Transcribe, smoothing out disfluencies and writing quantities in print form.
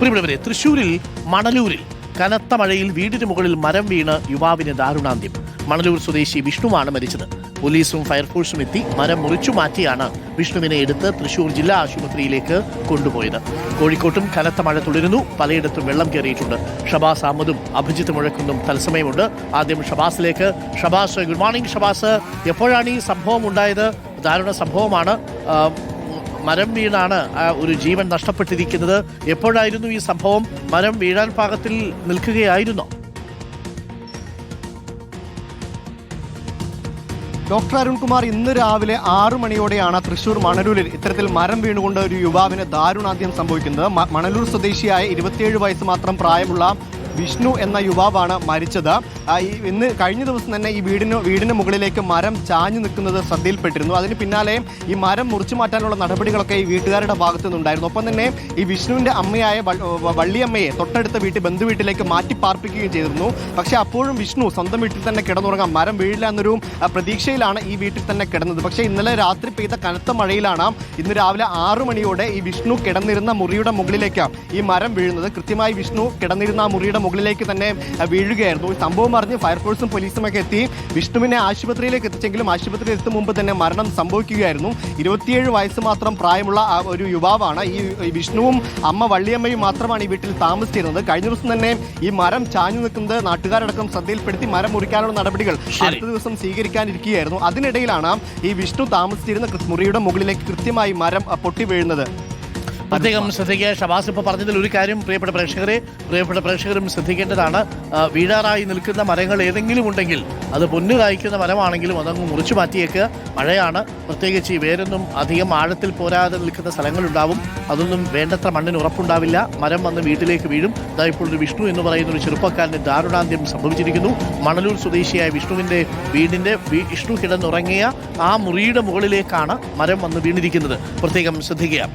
പ്രിയപ്പെട്ടവരെ, തൃശ്ശൂരിൽ മണലൂരിൽ കനത്ത മഴയിൽ വീടിന് മുകളിൽ മരം വീണ് യുവാവിന് ദാരുണാന്ത്യം. മണലൂർ സ്വദേശി വിഷ്ണുവാണ് മരിച്ചത്. പോലീസും ഫയർഫോഴ്സും എത്തി മരം മുറിച്ചു മാറ്റിയാണ് വിഷ്ണുവിനെ എടുത്ത് തൃശ്ശൂർ ജില്ലാ ആശുപത്രിയിലേക്ക് കൊണ്ടുപോയത്. കോഴിക്കോട്ടും കനത്ത മഴ തുടരുന്നു. പലയിടത്തും വെള്ളം കയറിയിട്ടുണ്ട്. ഷബാസ് അഹമ്മദും അഭിജിത്ത് മുഴക്കുന്നും തത്സമയമുണ്ട്. ആദ്യം ഷബാസിലേക്ക്. Shabas, good morning. ഷബാസ്, എപ്പോഴാണ് ഈ സംഭവം ഉണ്ടായത്? ദാരുണ സംഭവമാണ്. മരം വീണാണ് ഒരു ജീവൻ നഷ്ടപ്പെട്ടിരിക്കുന്നത്. എപ്പോഴായിരുന്നു ഈ സംഭവം? മരം വീഴാൻ പാകത്തിൽ നിൽക്കുകയായിരുന്നോ? ഡോക്ടർ അരുൺകുമാർ, ഇന്ന് രാവിലെ 6 മണിയോടെയാണ് തൃശൂർ മണലൂരിൽ ഇത്തരത്തിൽ മരം വീണുകൊണ്ട് ഒരു യുവാവിന് ദാരുണാന്ത്യം സംഭവിക്കുന്നത്. മണലൂർ സ്വദേശിയായ 27 വയസ്സ് മാത്രം പ്രായമുള്ള വിഷ്ണു എന്ന യുവാവാണ് മരിച്ചത്. ഇന്ന് കഴിഞ്ഞ ദിവസം തന്നെ ഈ വീടിന് മുകളിലേക്ക് മരം ചാഞ്ഞു നിൽക്കുന്നത് ശ്രദ്ധയിൽപ്പെട്ടിരുന്നു. അതിന് പിന്നാലെ ഈ മരം മുറിച്ചു മാറ്റാനുള്ള നടപടികളൊക്കെ ഈ വീട്ടുകാരുടെ ഭാഗത്തു നിന്നുണ്ടായിരുന്നു. ഒപ്പം തന്നെ ഈ വിഷ്ണുവിൻ്റെ അമ്മയായ വള്ളിയമ്മയെ തൊട്ടടുത്ത ബന്ധുവീട്ടിലേക്ക് മാറ്റി പാർപ്പിക്കുകയും ചെയ്തിരുന്നു. പക്ഷേ അപ്പോഴും വിഷ്ണു സ്വന്തം വീട്ടിൽ തന്നെ കിടന്നുറങ്ങാം, മരം വീഴില്ല എന്നൊരു പ്രതീക്ഷയിലാണ് ഈ വീട്ടിൽ തന്നെ കിടന്നത്. പക്ഷേ ഇന്നലെ രാത്രി പെയ്ത കനത്ത മഴയിലാണ് ഇന്ന് രാവിലെ 6 മണിയോടെ ഈ വിഷ്ണു കിടന്നിരുന്ന മുറിയുടെ മുകളിലേക്ക് ഈ മരം വീഴുന്നത്. കൃത്യമായി വിഷ്ണു കിടന്നിരുന്ന ആ മുറിയുടെ മുകളിലേക്ക് തന്നെ വീഴുകയായിരുന്നു. ഈ സംഭവം അറിഞ്ഞ് ഫയർഫോഴ്സും പോലീസും ഒക്കെ എത്തി വിഷ്ണുവിനെ ആശുപത്രിയിലേക്ക് എത്തിച്ചെങ്കിലും ആശുപത്രിയിൽ എത്തും മുമ്പ് തന്നെ മരണം സംഭവിക്കുകയായിരുന്നു. 27 വയസ്സ് മാത്രം പ്രായമുള്ള ഒരു യുവാവാണ്. ഈ വിഷ്ണുവും അമ്മ വള്ളിയമ്മയും മാത്രമാണ് ഈ വീട്ടിൽ താമസിച്ചിരുന്നത്. കഴിഞ്ഞ ദിവസം തന്നെ ഈ മരം ചാഞ്ഞു നിൽക്കുന്നത് നാട്ടുകാരടക്കം ശ്രദ്ധയിൽപ്പെടുത്തി മരം മുറിക്കാനുള്ള നടപടികൾ അടുത്ത ദിവസം സ്വീകരിക്കാനിരിക്കുകയായിരുന്നു. അതിനിടയിലാണ് ഈ വിഷ്ണു താമസിച്ചിരുന്ന മുറിയുടെ മുകളിലേക്ക് കൃത്യമായി മരം പൊട്ടി വീഴുന്നത്. പ്രത്യേകം ശ്രദ്ധിക്കുക. ഷബാസ് ഇപ്പോൾ പറഞ്ഞതിൽ ഒരു കാര്യം പ്രിയപ്പെട്ട പ്രേക്ഷകരും ശ്രദ്ധിക്കേണ്ടതാണ്. വീഴാറായി നിൽക്കുന്ന മരങ്ങൾ ഏതെങ്കിലും ഉണ്ടെങ്കിൽ അത് പൊന്നു കായ്ക്കുന്ന മരമാണെങ്കിലും അതങ്ങ് മുറിച്ചു മാറ്റിയേക്ക്. മഴയാണ്, പ്രത്യേകിച്ച് ഈ വേരൊന്നും അധികം ആഴത്തിൽ പോരാതെ നിൽക്കുന്ന സ്ഥലങ്ങളുണ്ടാവും. അതൊന്നും വേണ്ടത്ര മണ്ണിന് ഉറപ്പുണ്ടാവില്ല. മരം വന്ന് വീട്ടിലേക്ക് വീഴും. ഇപ്പോൾ ഒരു വിഷ്ണു എന്ന് പറയുന്ന ഒരു ചെറുപ്പക്കാരന് ദാരുണാന്ത്യം സംഭവിച്ചിരിക്കുന്നു. മണലൂർ സ്വദേശിയായ വിഷ്ണുവിൻ്റെ വിഷ്ണു കിടന്നുറങ്ങിയ ആ മുറിയുടെ മുകളിലേക്കാണ് മരം വന്ന് വീണിരിക്കുന്നത്. പ്രത്യേകം ശ്രദ്ധിക്കുക.